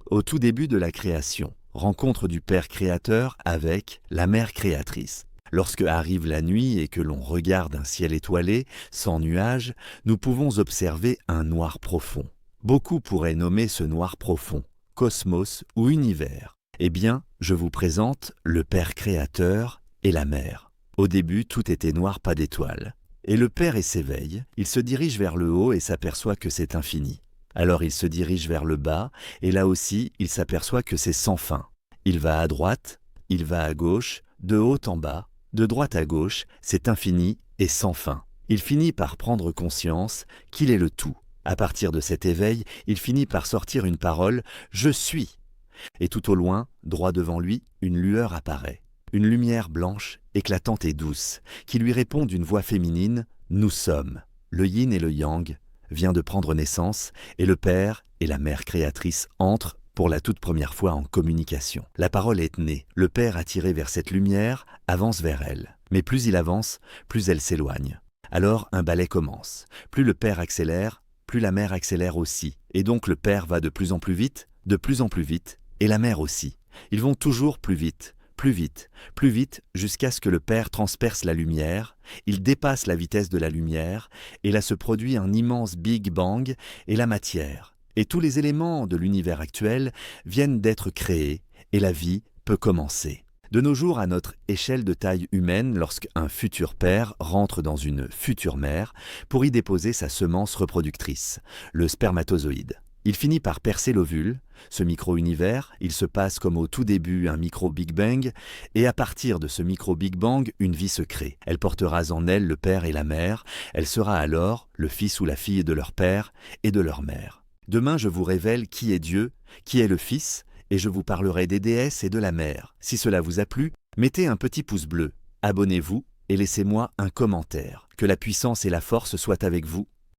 Au tout début de la création, rencontre du Père créateur avec la Mère créatrice. Lorsque arrive la nuit et que l'on regarde un ciel étoilé, sans nuages, nous pouvons observer un noir profond. Beaucoup pourraient nommer ce noir profond cosmos ou univers. Eh bien, je vous présente le Père créateur et la Mère. Au début, tout était noir, pas d'étoiles. Et le Père s'éveille, il se dirige vers le haut et s'aperçoit que c'est infini. Alors il se dirige vers le bas, et là aussi, il s'aperçoit que c'est sans fin. Il va à droite, il va à gauche, de haut en bas, de droite à gauche, c'est infini et sans fin. Il finit par prendre conscience qu'il est le tout. À partir de cet éveil, il finit par sortir une parole « Je suis ». Et tout au loin, droit devant lui, une lueur apparaît. Une lumière blanche, éclatante et douce, qui lui répond d'une voix féminine « Nous sommes ». Le yin et le yang vient de prendre naissance et le Père et la Mère créatrice entrent pour la toute première fois en communication. La parole est née. Le Père attiré vers cette lumière avance vers elle. Mais plus il avance, plus elle s'éloigne. Alors un ballet commence. Plus le Père accélère, plus la Mère accélère aussi. Et donc le Père va de plus en plus vite, et la Mère aussi. Ils vont toujours plus vite, jusqu'à ce que le Père transperce la lumière, il dépasse la vitesse de la lumière, et là se produit un immense Big Bang et la matière. Et tous les éléments de l'univers actuel viennent d'être créés, et la vie peut commencer. De nos jours, à notre échelle de taille humaine, lorsqu'un futur père rentre dans une future mère pour y déposer sa semence reproductrice, le spermatozoïde. Il finit par percer l'ovule, ce micro-univers, il se passe comme au tout début un micro-Big Bang, et à partir de ce micro-Big Bang, une vie se crée. Elle portera en elle le père et la mère, elle sera alors le fils ou la fille de leur père et de leur mère. Demain, je vous révèle qui est Dieu, qui est le Fils, et je vous parlerai des déesses et de la mère. Si cela vous a plu, mettez un petit pouce bleu, abonnez-vous et laissez-moi un commentaire. Que la puissance et la force soient avec vous.